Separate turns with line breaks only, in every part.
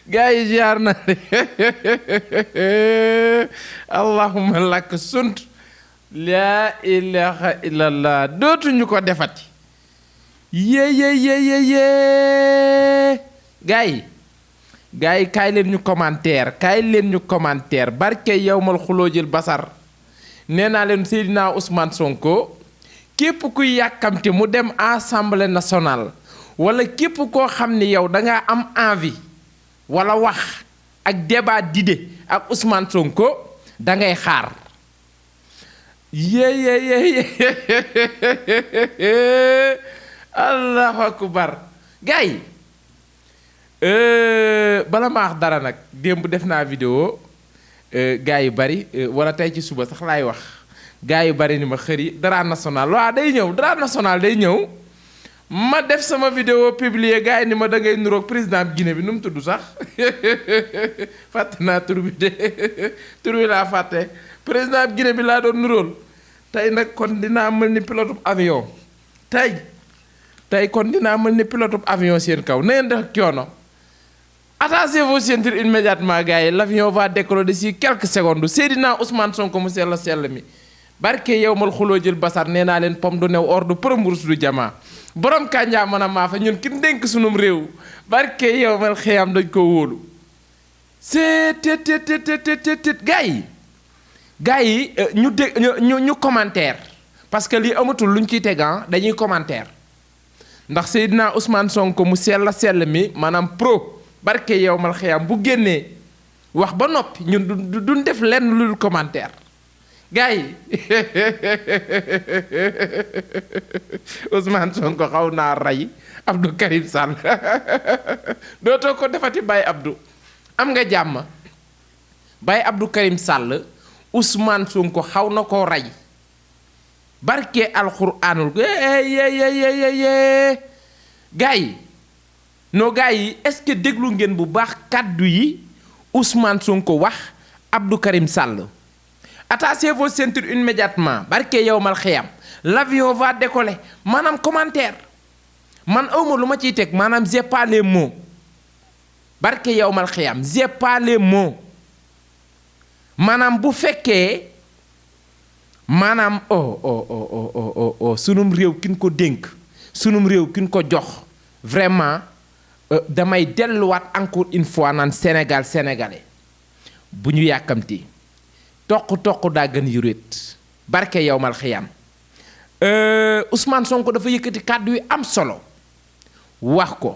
gaa yi ziar na allahumma lak sunt laa ilaha illallah dootuñu ko defati yee gaa yi kaay leen ñu commentaire barke yawmal xuloojil basar nee naa leen Seydina Ousmane Sonko képp kuy yàkkamte mu dem assemblée nationale wala képp koo xam ni yow dangaa am envie wala wax ak débat d'idée ak Ousmane Sonko dangay xaar yee allahu akbar gars yi bala ma wax dara nag démb def naa vidéo gars yu bari wala tey ci suba sax laay wax gars yu bari ni ma xëri Dara National waaw day ñëw Dara National day ñëw ma def sama vidéo publier gars yi ni ma da ngay nuroog président Guinée bi nu mu tudd sax fàtte naa tur bi de tur bi laa fàtte président Guinée bi laa doon nuróol tey nag kon dinaa mel ni pilote avion tey kon dinaa mel ni pilote avion seen kaw na ngeen def coono attachez vos ceintures immédiatement gars yi l'avion va décoller d'ici quelques secondes Seydina Ousmane Sonko mu sell mi barke yawmal xuloojil basar nee naa leen pomme du new or du përëm wurus du jamaa borom kànjaa mën a maa fa ñun ki dénk sunum réew barke yawmal xiyam dañ ko wóolu c'est tet gars yi ñu commentaire parce que lii amatul luñ ciy tegan dañuy commentaire ndax Seydina Ousmane Sonko mu sell mi maanaam pro barke yawmal xiyam bu génnee wax ba noppi ñun duñ def lenn lu dul commentaire gars yi Ousmane Sonko xaw naa rey Abdou Karim Sall dootoo ko defati Baye Abdou am nga jàmm Baye Abdou Karim Sall Ousmane Sonko xaw na koo rey barke alxuraanul gars yi non gars yi est-ce que déglu ngeen bu baax kàddu yi Ousmane Sonko wax Abdou Karim Sall attachez vos ceintures immédiatement barke yawmal xiyam l'avion va décoller maanaam commentaire man awma lu ma ciy teg maanaam j'ai pas les mots barke yawmal xiyam j'ai pas les mots maanaam bu fekkee maanaam sunum réew kin ko dénk sunum réew kin ko jox vraiment damay delluwaat encore une fois naan sénégalais bu ñu yàkkamti toq daa gën yuréet barke yawmal xiyam Ousmane Sonko dafa yëkkati kàddu yu am solo wax ko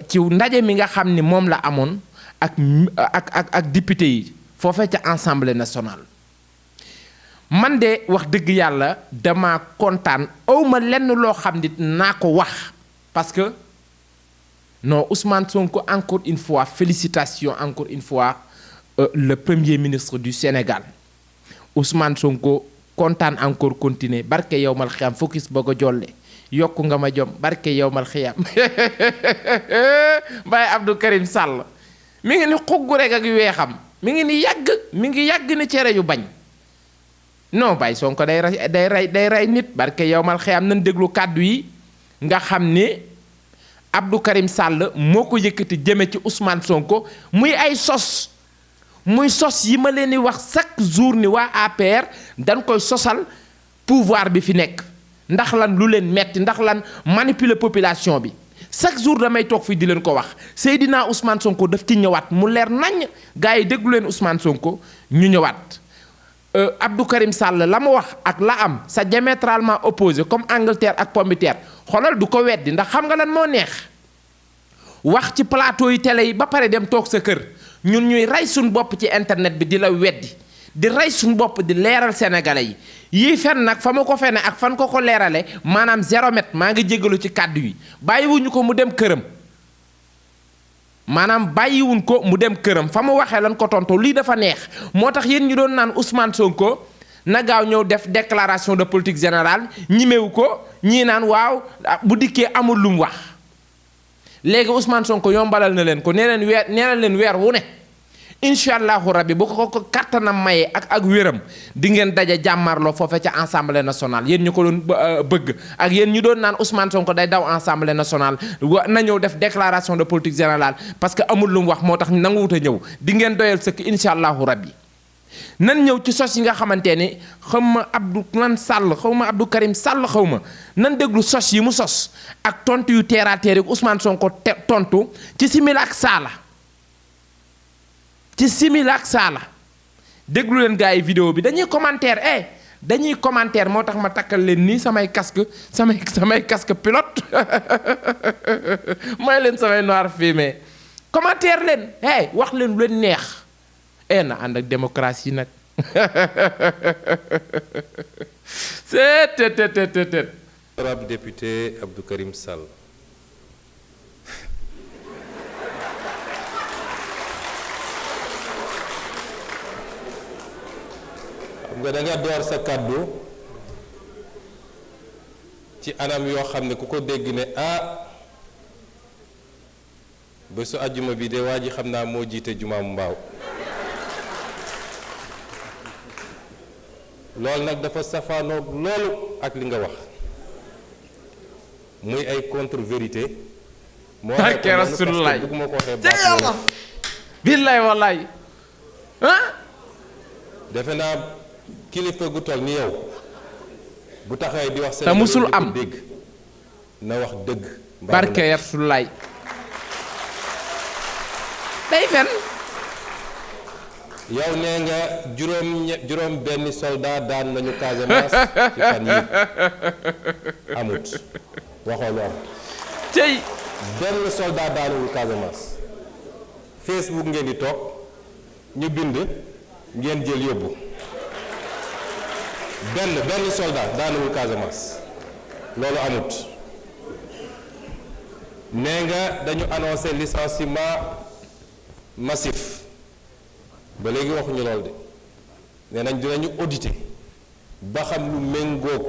ci ndaje mi nga xam ni moom la amoon ak député yi foofee ca assemblée nationale man de wax dëgg yàlla dama kontaan awma lenn loo xam ni naa ko wax parce que non Ousmane Sonko encore une fois félicitations encore une fois le premier ministre du Sénégal Ousmane Sonko kontaan encore continuer barke yawmal xiyam focus ba ko jolle yokku nga ma jom barke yawmal xiyam Baye Abdou Karim Sall mi ngi ni xuggu rek ak weexam mi ngi yàgg ni cere yu bañ non Baye Sonko day rey nit barke yawmal xiyam nañ déglu kàddu yi nga xam ni Abdou Karim Sall moo ko yëkkati jëme ci Ousmane Sonko muy ay sos yi ma leen di wax chaque jour ni waa APR dañ koy sosal pouvoir bi fi nekk ndax lan lu leen metti ndax lan manipuler population bi chaque jour damay toog fii di leen ko wax Seydina Ousmane Sonko daf ci ñëwaat mu leer naññ gars yi déglu leen Ousmane Sonko ñu ñëwaat Abdou Karim Sall la mu wax ak la am sa diamétralement opposé comme Angleterre ak pomme de terre xoolal du ko weddi ndax xam nga lan moo neex wax ci plateau yi télé yi ba pare dem toog sa kër ñun ñuy rey suñ bopp ci internet bi di la weddi di rey suñ bopp di leeral sénégalais yi yii fen nag fa ma ko fene ak fan ko leerale maanaam 0 mètre maa ngi jégalu ci kàddu yi bàyyiwuñu ko mu dem këram maanaam bàyyiwuñ ko mu dem këram fa mu waxee lan ko tonto lii dafa neex moo tax yéen ñu doon naan Ousmane Sonko na gaaw ñëw def déclaration de politique générale ñimewu ko ñii naan waaw bu dikkee amul lu mu wax léegi Ousmane Sonko yombalal na leen ko nee leen weer wu ne incha allahu rabbi bu ko kattanam mayee ak wéram di ngeen daje jàmmarloo foofe ca assemblée nationale yéen ñu ko doon bëgg ak yéen ñu doon naan Ousmane Sonko day daw assemblée nationale na ñëw def déclaration de politique générale parce que amul lu mu wax moo tax nanguwut a ñëw di ngeen doyal sëkk incha allahu rabbi nan ñëw ci sos yi nga xamante ni xaw ma Abdou lan Sall xaw ma Abdou Karim Sall xaw ma nan déglu sos yi mu sos ak tontu yu terre à terre Ousmane Sonko tontu ci simila ak saala ci simila ak saala déglu leen gars yi vidéo bi dañuy commentaire dañuy commentaire moo tax ma takkal leen nii samay casque samay casque pilote may leen samay noir fumé commentaire leen wax leen lu leen neex na ànd ak démocratie nag c'est
honorable député Abdou Karim Sall. xam nga da nga door sa kàddu ci anam yoo xam ne ku ko dégg ne bésu àjjuma bi de waa ji xam naa moo jiite jumaam mbaaw loolu nag dafa safaanoo loolu ak li nga wax muy ay contre vérité moo
barke Rasulullaay
bëgguma ko waxee
te yàlla billaay wallaay
defe naa kilifa gu toll ni yow bu taxawee di wax
te musul am
dégg na wax dëgg
barke Rasulullaay day fen
yow nee nga juróom benn soldat daan nañu Casamance ci fan yi amut waxoo lu am
tey
benn soldat daanuwul Casamance Facebook ngeen di toog ñu bind ngeen jël yóbbu benn soldat daanuwul Casamance loolu amut nee nga dañu annoncé licenciement massif ba léegi waxuñu lool de nee nañ dinañu auditer ba xam lu méngoog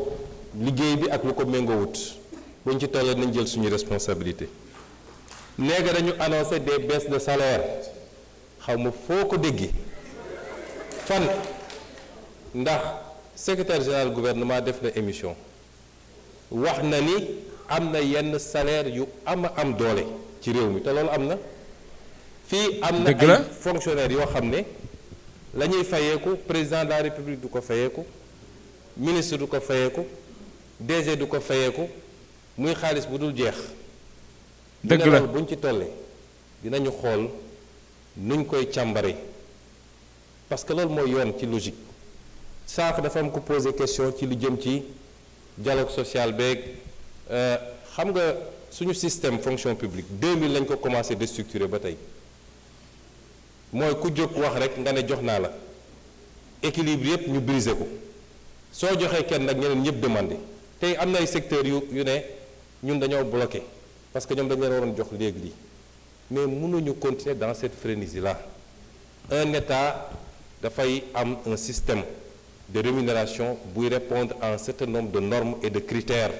liggéey bi ak lu ko méngoowut buñ ci tollee nañ jël suñu responsabilité nee nga dañu annoncé des baisses de salaire xaw ma foo ko déggi fan ndax secrétaire général gouvernement def na émission wax na ni am na yenn salaire yu am doole ci réew mi te loolu am na fii am na ay fonctionnaires yoo xam ne la ñuy fayeeku président de la république du ko fayeeku ministre du ko fayeeku DG du ko fayeeku muy xaalis bu dul jeex
dëgg la
buñ ci tollee dinañu xool nuñ koy càmbare parce que loolu mooy yoon ci logique sànq dafa am ko poser question ci lu jëm ci dialogue social beeg xam nga suñu système fonction publique 2000 lañ ko commencé déstructurer ba tey mooy ku jóg wax rek nga ne jox naa la équilibre yépp ñu briser ko soo joxee kenn nag ñeneen ñëpp demandé tey am na ay secteurs yu ne ñun dañoo bloqué parce que ñoom dañu leen waroon jox léegi lii mais mënuñu continuer dans cette frénésie là un état dafay am un système de rémunération buy répondre à un certain nombre de normes et de critères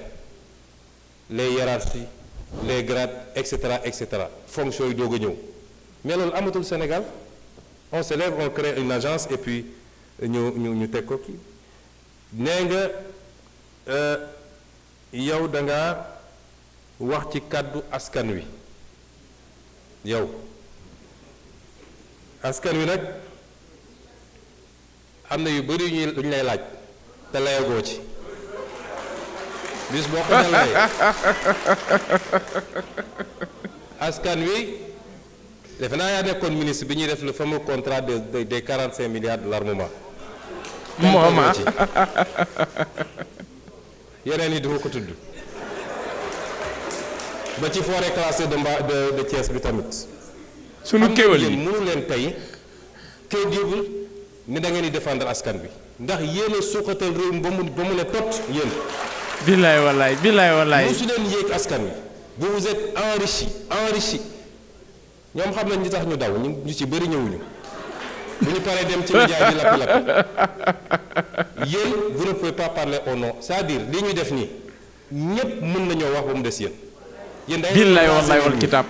les hiérarchies les grades etc fonction yi doog a ñëw mais loolu amatul Sénégal on se lève on crée une agence et puis ñu teg ko kii nee nga yow da nga wax ci kàddu askan wi yow askan wi nag am na yu bari yu ñu lay laaj te layagoo ci bis boo ko dalee askan wi defe naa yaa nekkoon ministre bi ñuy def le fameux contrat des 45 milliards de l'armement
mooma
yeneen yi duma ko tudd ba ci forêt classée de Thiès bi tamit
sunu kéwal yi
mënu leen tey crédible ni da ngeen di défendre askan bi ndax yéen a suuxatal réew mi ba mu ne tot yéen
billaay wallaay
su leen yéeg askan wi vous vous êtes enrichi ñoom xam nañ ñi tax ñu daw ñu ci bëri ñëwuñu bu ñu paree dem ci média di lappi yéen vous ne pouvez pas parler au nom c'est-à-dire li ñuy def nii ñépp mën nañoo wax ba mu des yéen day
billaay wallaay wal kitaab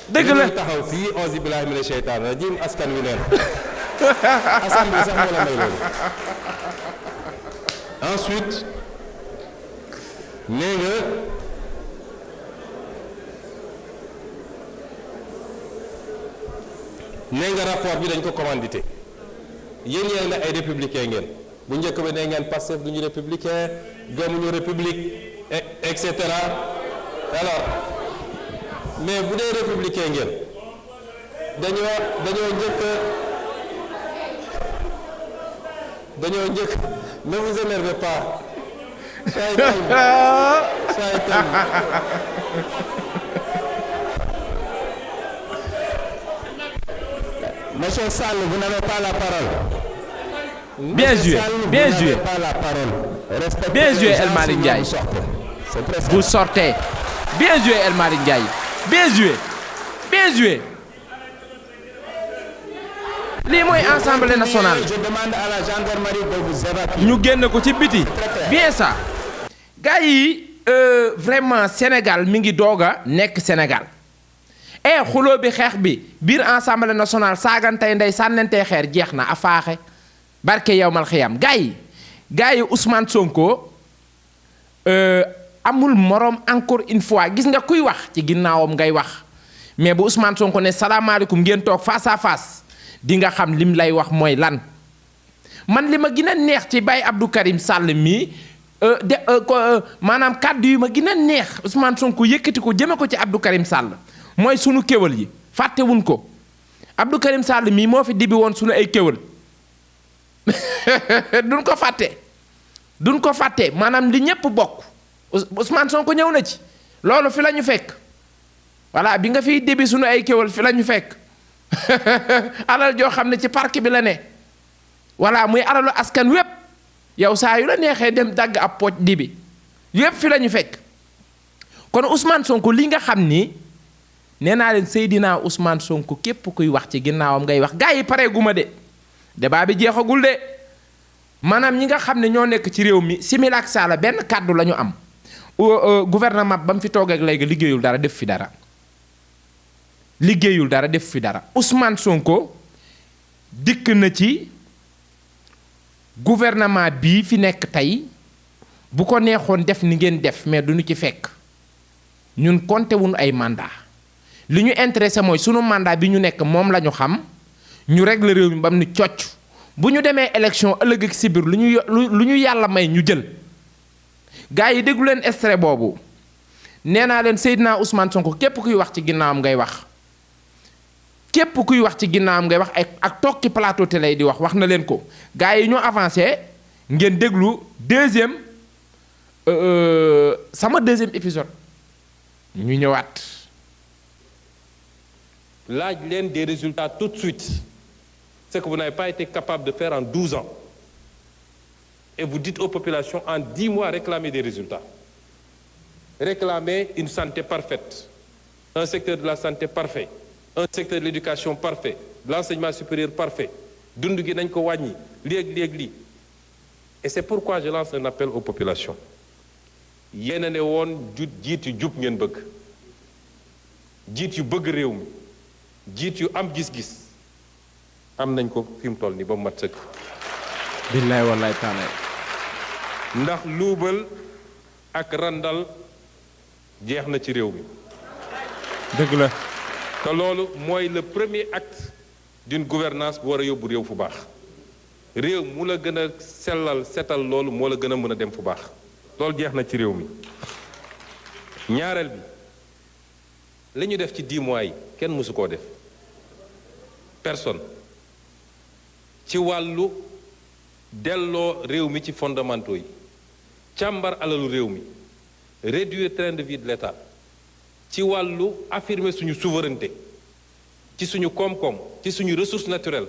dëgg la
taxaw fii auzu billahi mina sheytaan rajim askan wi neen assemblée sax moo la may loolu. ensuite nee nga rapport bi dañ ko commandité yéen yéen ne ay républicain ngeen bu njëkk ba nee ngeen Pastef du ñu républicain gëmuñu république et cetera alors mais bu dee républicain ngeen dañoo njëkk ne vous énervez pas soyez calme. Monsieur Sall, vous n'avez pas la parole.
Bien joué, bien joué. Bien joué, El Malick Ndiaye. Vous sortez. Bien joué, El Malick Ndiaye. Bien joué. Bien joué. lii mooy Assemblée nationale.
Je demande à la gendarmerie de vous évacuer.
ñu génn ko ci biti. bien ça. gars yi vraiment Sénégal mi ngi doog a nekk Sénégal. xuloo bi xeex bi biir Assemblée nationale saagantey ndey sànnentey xeer jeex na a faaxe barke yowmal xiyam gars yi Ousmane Sonko amul moroom encore une fois gis nga kuy wax ci ginnaawam ngay wax mais bu Ousmane Sonko ne salaamaaleykum ngeen toog face à face di nga xam lim lay wax mooy lan man li ma gën a neex ci Baye Abdou Karim Sall mii maanaam kàddu yu ma gën a neex Ousmane Sonko yëkkati ko jëme ko ci Abdou Karim Sall mooy sunu kéwal yi fàttewuñ ko Abdou Karim Sall mii moo fi dibi woon sunu ay kéwal duñ ko fàtte maanaam li ñépp bokk Ousmane Sonko ñëw na ci loolu fi la ñu fekk voilà bi nga fiy dibi sunu ay kéwal fi la ñu fekk alal joo xam ne ci parc bi la ne voilà muy alalu askan wépp yow saa yu la neexee dem dagg ab pooj dibi yépp fi la ñu fekk kon Ousmane Sonko li nga xam ni nee naa leen Seydina Ousmane Sonko képp kuy wax ci ginnaawam ngay wax gars yi pareeguma de débat bi jeexagul de maanaam ñi nga xam ne ñoo nekk ci réew mi simila ak saala benn kàddu la ñu am gouvernement ba mu fi toog ak léegi liggéeyul dara def fi dara Ousmane Sonko dikk na ci gouvernement bii fi nekk tey bu ko neexoon def ni ngeen def mais duñu ci fekk ñun compté wuñu ay mandat li ñu intéressé mooy sunu mandat bi ñu nekk moom la ñu xam ñu régler réew mi bam ni cocc bu ñu demee élection ëllëg ak si biir lu ñu yàlla may ñu jël gars yi déglu leen extrait boobu nee naa leen Seydina Ousmane Sonko képp kuy wax ci ginnaawam ngay wax ak toog ci plateau télé di wax na leen ko gars yi ñoo avancé ngeen déglu sama deuxième épisode ñu ñëwaat.
laaj leen des résultats tout de suite ce que vous n'avez pas été capable de faire en 12 ans et vous dites aux populations en 10 mois réclamer des résultats, réclamer une santé parfaite, un secteur de la santé parfait, un secteur de l'éducation parfait, de l'enseignement supérieur parfait, dund gi nañ ko wàññi léeg-léeg. Et c'est pourquoi je lance un appel aux populations. yéen a ne woon jiit yu jub ngeen bëgg jiit yu bëgg réew mi jiit yu am gis-gis am nañ ko fi mu toll nii ba mu mat sëkk.
billaay wallaay taala.
ndax luubal ak randal jeex na ci réew mi.
dëgg la.
te loolu mooy le premier acte d'une gouvernance bu war a yóbbu réew fu baax. réew mu la gën a sellal setal loolu moo la gën a mën a dem fu baax. loolu jeex na ci réew mi. ñaareel bi li ñu def ci 10 mois yi kenn mësu koo def personne ci wàllu delloo réew mi ci fondamentaux yi càmbar alalu réew mi réduire train de vie de l'État ci wàllu affirmer suñu souveraineté ci suñu koom-koom ci suñu ressource naturelle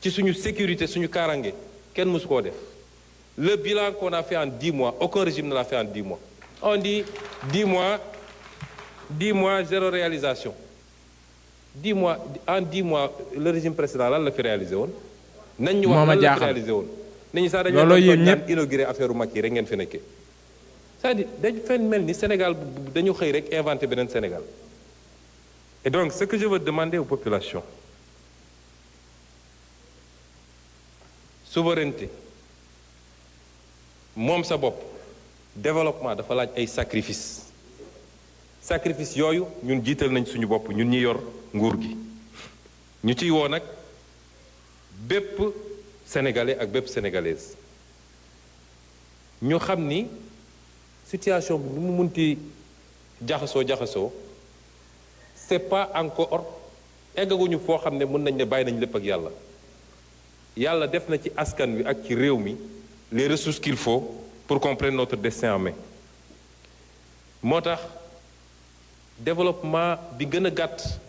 ci suñu sécurité suñu kaaraange kenn mësu koo def. Le bilan qu'on a fait en 10 mois, aucun régime ne l'a fait en 10 mois. On dit 10 mois, zéro réalisation. 10 mois, en 10 mois, le régime précédent, là, l'a fait réaliser. Nañ ñu wax lan la fi réalisé woon. Nit ñi sax dañu inauguré affaire u Macky rek ngeen fi nekkee. C'est-à-dire dañ fen mel ni Sénégal dañu xëy rek inventé beneen Sénégal. Et donc ce que je veux demander aux populations, souveraineté moom sa bopp développement dafa laaj ay sacrifice yooyu ñun jiital nañ suñu bopp ñun ñi yor nguur gi ñu ciy woo nag bépp sénégalais ak bépp sénégalaise ñu xam ni situation bi nu mu munti jaxasoo c'est pas encore eggaguñu foo xam ne mën nañ ne bàyyi nañ lépp ak yàlla def na ci askan wi ak ci réew mi les ressources qu'il faut pour qu'on prenne notre destin en main moo tax développement bi gën a gàtt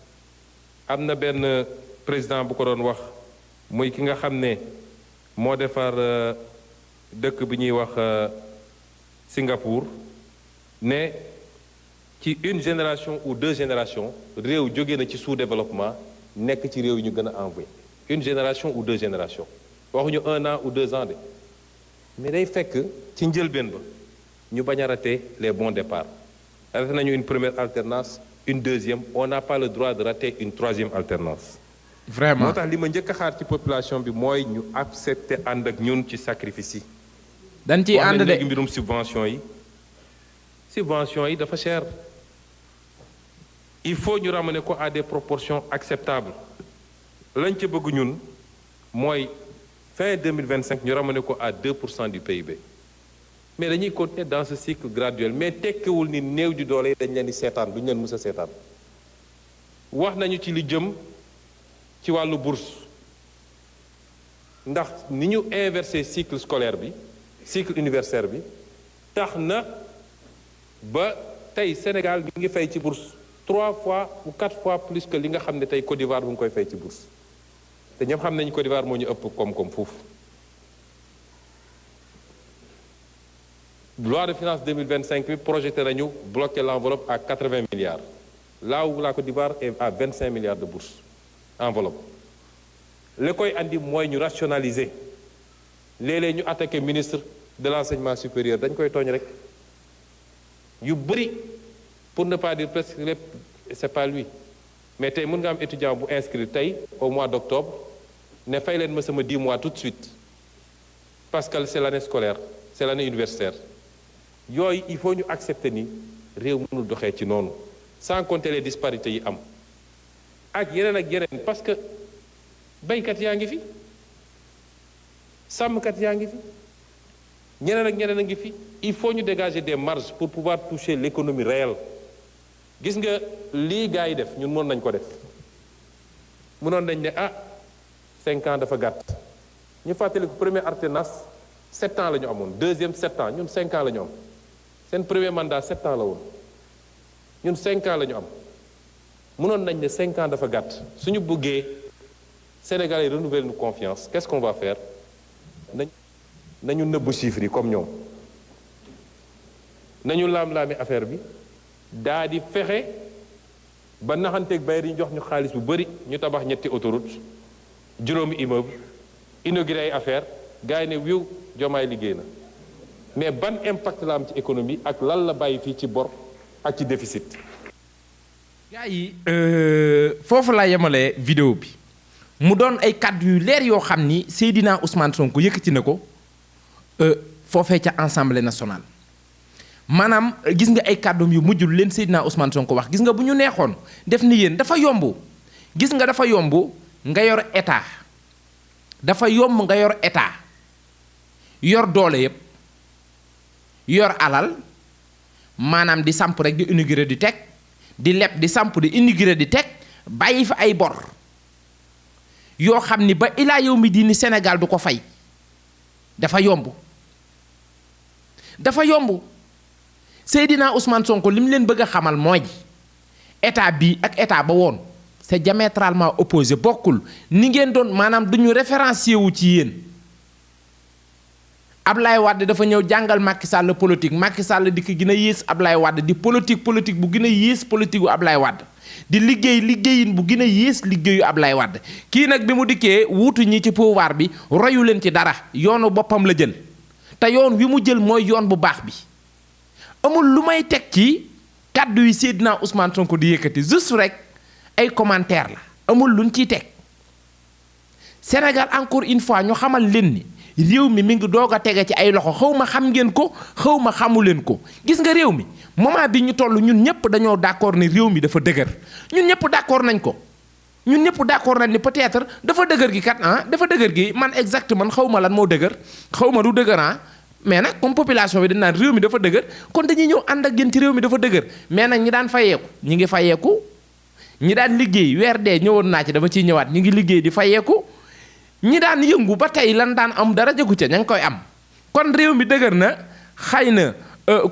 am na benn président bu ko doon wax muy ki nga xam ne moo defar dëkk bi ñuy wax Singapour ne ci une génération ou 2 générations réew jóge na ci sous-développement nekk ci réew yi ñu gën a envoyé une génération ou 2 générations waxuñu 1 an ou 2 ans de mais day fekk ci njëlbeen ba ñu bañ a rater les bons départs raté nañu une première alternance une deuxième on n'a pas le droit de rater une 3e alternance.
Vraiment
moo tax li ma njëkk a xaar ci population bi mooy ñu accepter ànd ak ñun ci sacrifice yi.
dañ ciy ànd de
léegi mbirum subvention yi dafa cher. il faut ñu ramener ko à des proportions acceptables lañ ca bëgg ñun mooy fin 2025 ñu ramener ko à 2% du PIB mais dañuy continuer dans ce cycle graduel mais tekkiwul ni néew di doole yi dañ leen di seetaan duñu leen mës a seetaan wax nañu ci li jëm ci wàllu bourse ndax ni ñu inversé cycle scolaire bi cycle universitaire bi tax na ba tey Sénégal mi ngi fay ci bourse 3 fois ou 4 fois plus que li nga xam ne tey Côte d'Ivoire bu ngi koy fay ci bourse te ñëpp xam nañu Côte d'Ivoire moo ñu ëpp koom-koom foofu. Loi de finances 2025 bi projeté nañu bloquer l'enveloppe à 80 milliards là où la Côte d'Ivoire est à 25 milliards de bourse enveloppe li koy andi mooy ñu rationaliser léeg-léeg ñu attaqué ministre de l'enseignement supérieur dañ koy tooñ rek yu bëri pour ne pas dire presque lépp c'est pas lui mais tey mën nga am étudiant bu inscrit tey au mois d'octobre ne fay leen ma sama 10 mois tout de suite parce que c'est l'année scolaire c'est l'année universitaire yooyu il faut ñu accepter ni réew mënul doxee ci noonu sans compter les disparités yi am ak yeneen parce que baykat yaa ngi fi sàmmkat yaa ngi fi ñeneen a ngi fi il faut ñu dégager des marges pour pouvoir toucher l'économie réelle gis nga lii gars yi def ñun mën nañ ko def mënoon nañ ne 5 ans dafa gàtt ñu fàttali ko première alternance 7 ans la ñu amoon deuxième 7 ans ñun 5 ans la ñu am seen premier mandat 7 ans la woon ñun 5 ans la ñu am mënoon nañ ne 5 ans dafa gàtt suñu bëggee Sénégalais renouveler nous confiance qu'est-ce qu'on va faire nañu nëbb chiffres yi comme ñoom nañu laam-laami affaire bi daa di fexe ba naxanteeg bayri ñu jox ñu xaalis bu bari ñu tabax ñetti autoroute juróomi immeuble inauguré ay affaire gars yi ne wiw Diomaye liggéey na mais ban impact la am ci économie ak lan la bàyyi fii ci bor ak ci déficit.
gars yi foofu laa yemalee vidéo bi mu doon ay kàddu yu leer yoo xam ni Seydina Ousmane Sonko yëkkati na ko foofee ca Assemblée nationale maanaam gis nga ay kàddum yu mujjul leen Seydina Ousmane Sonko wax gis nga bu ñu neexoon def ni yéen dafa yomb gis nga dafa yomb nga yor état dafa yomb nga yor état yor doole yépp yor alal maanaam di samp rek di inaugurer di teg di leb di samp di inaugurer di teg bàyyi fa ay bor yoo xam ni ba ilaa yow mi diini Sénégal du ko fay dafa yomb Seydina Ousmane Sonko li mu leen bëgg a xamal mooy état bii ak état ba woon c'est diamétralement opposé bokkul ni ngeen doon maanaam duñu référencier wu ci yéen Ablaye Wade dafa ñëw jàngal Macky Sall politique Macky Sall di ko gën a yées Ablaye Wade di politique bu gën a yées politique gu Ablaye Wade di liggéeyin bu gën a yées liggéeyu Ablaye Wade kii nag bi mu dikkee wuutu ñi ci pouvoir bi royu leen ci dara yoonu boppam la jël te yoon wi mu jël mooy yoon bu baax bi amul lu may teg ci kàddu yi Seydina Ousmane Sonko di yëkkati juste rek ay commentaire la amul luñ ciy teg Sénégal encore une fois ñu xamal leen ni réew mi mi ngi doog a tege ci ay loxo xaw ma xam ngeen ko xaw ma xamu leen ko gis nga réew mi moment bi ñu toll ñun ñëpp dañoo d'accord ni réew mi dafa dëgër ñun ñëpp d'accord nañ ko ñun ñëpp d'accord nañ ni peut-être dafa dëgër gi kat dafa dëgër gi man exactement xaw ma lan moo dëgër xaw ma du dëgër mais nag comme population bi dañ naan réew mi dafa dëgër kon dañuy ñëw ànd ak yéen ci réew mi dafa dëgër mais nag ñi daan fayeeku ñi ngi fayeeku ñi daan liggéey weer dee ñëwoon naa ci dama ciy ñëwaat ñi ngi liggéey di fayeeku ñi daan yëngu ba tey lan daan am dara jëgu ca ña ngi koy am kon réew mi dëgër na xëy na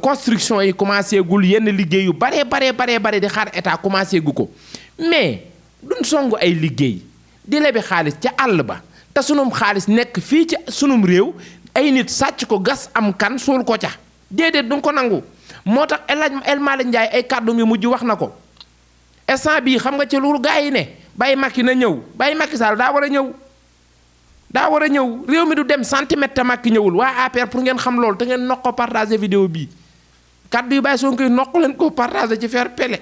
construction yi commencé gul yenn liggéey yu bare di xaar état commencé gu ko mais duñ songu ay liggéey di lebi xaalis ca àll ba te sunum xaalis nekk fii ci sunum réew ay nit sàcc ko gas am kan suul ko ca déedéet duñ ko nangu moo tax El Malick Ndiaye ay kàddu ngi mujj wax na ko instant bii xam nga ci lu gaa yi ne Baye Macky na ñëw Baye Macky Sall daa war a ñëw réew mi du dem centimètre te Macky ñëwul waa APR pour ngeen xam loolu te ngeen noq ko partager vidéo bii kàddu yu Baye Sonko noq leen ko partager ci faire pele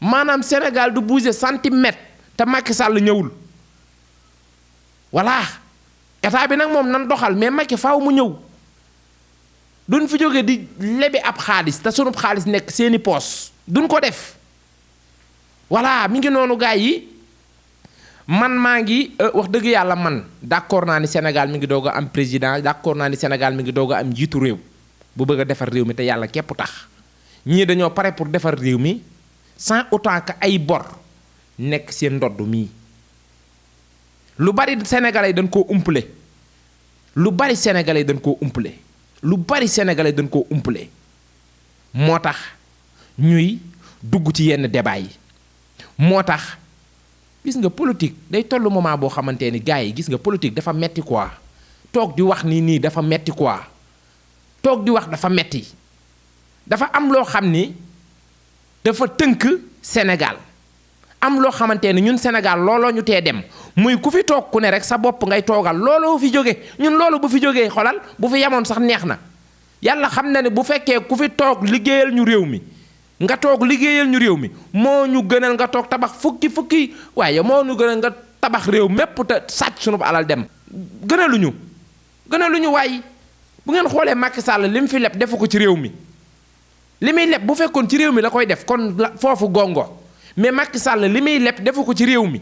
maanaam Sénégal du bouger centimètre te Macky Sall ñëwul voilà état bi nag moom nan doxal mais Macky faaw mu ñëw duñ fi jógee di lebi ab xaalis te sunub xaalis nekk seeni poos duñ ko def voilà mi ngi noonu gaay yi man maa ngi wax dëgg yàlla man d'accord naa ni Sénégal mi ngi doog a am président d'accord naa ni Sénégal mi ngi doog a am njiitu réew bu bëgg a defar réew mi te yàlla képp tax ñii dañoo pare pour defar réew mi sans autant que ay bor nekk seen ndodd mii lu bari sénégalais dañ koo umpale lu bari sénégalais dañ koo umpale lu bari sénégalais dañ koo umpale moo tax ñuy dugg ci yenn débat yi moo tax gis nga politique day tollu moment boo xamante ni gars yi gis nga politique dafa metti quoi toog di wax nii dafa metti quoi toog di wax dafa metti dafa am loo xam ni dafa tënk Sénégal am loo xamante ni ñun Sénégal looloo ñu tee dem muy ku fi toog ku ne rek sa bopp ngay toogal looloo fi jóge ñun loolu bu fi jógee xolal bu fi yemoon sax neex na yàlla xam na ne bu fekkee ku fi toog liggéeyal ñu réew mi nga toog liggéeyal ñu réew mi moo ñu gënal nga toog tabax fukki waaye moo ñu gënal nga tabax réew mépp te sàcc sunu alal dem gënaluñu waaye bu ngeen xoolee Macky Sall li mu fi leb defu ko ci réew mi li muy leb bu fekkoon ci réew mi la koy def kon foofu gongo mais Macky Sall li muy leb defu ko ci réew mi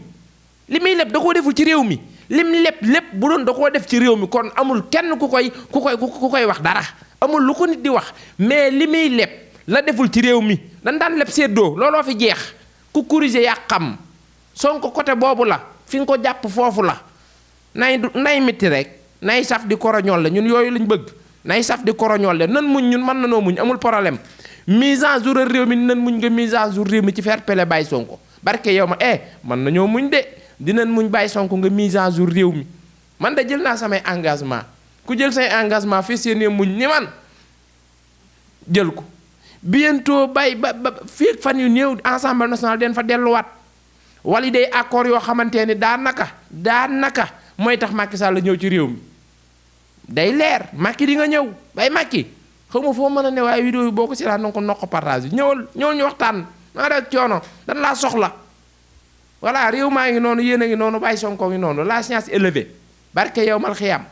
li muy leb da koo deful ci réew mi lim leb lépp bu doon da koo def ci réew mi kon amul kenn ku koy wax dara amul lu ko nit di wax mais li muy leb la deful ci réew mi dañ daan leb séddoo looloo fi jeex ku corriger yaa xam Sonko côté boobu la fi nga ko jàpp foofu la nay métti rek nay saf di koroñol la ñun yooyu lañ bëgg nay saf di koroñol la nan muñ ñun mën nanoo muñ amul problème mise à jour réew mi nan muñ nga mise à jour réew mi ci faire pele Baye Sonko barke yow ma man nañoo muñ de dinañ muñ Baye Sonko nga mise à jour réew mi man da jël naa samay engagement ku jël say engagement fii seen muñ ni man jël ko bientôt ba fii fan yu néew Assemblée nationale den fa delluwaat wala day accord yoo xamante ni daanaka mooy tax Macky Sall la ñëw ci réew mi day leer Macky di nga ñëw bay Macky xaw ma foo mën a ne waaye vidéo yi boo ko seetaan na ko noq partage ñëwal ñu waxtaan maa rek coono dan laa soxla voilà réew maa ngi noonu yéen a ngi noonu Baye Sonko ngi noonu la science élevée barke yow mal xiyam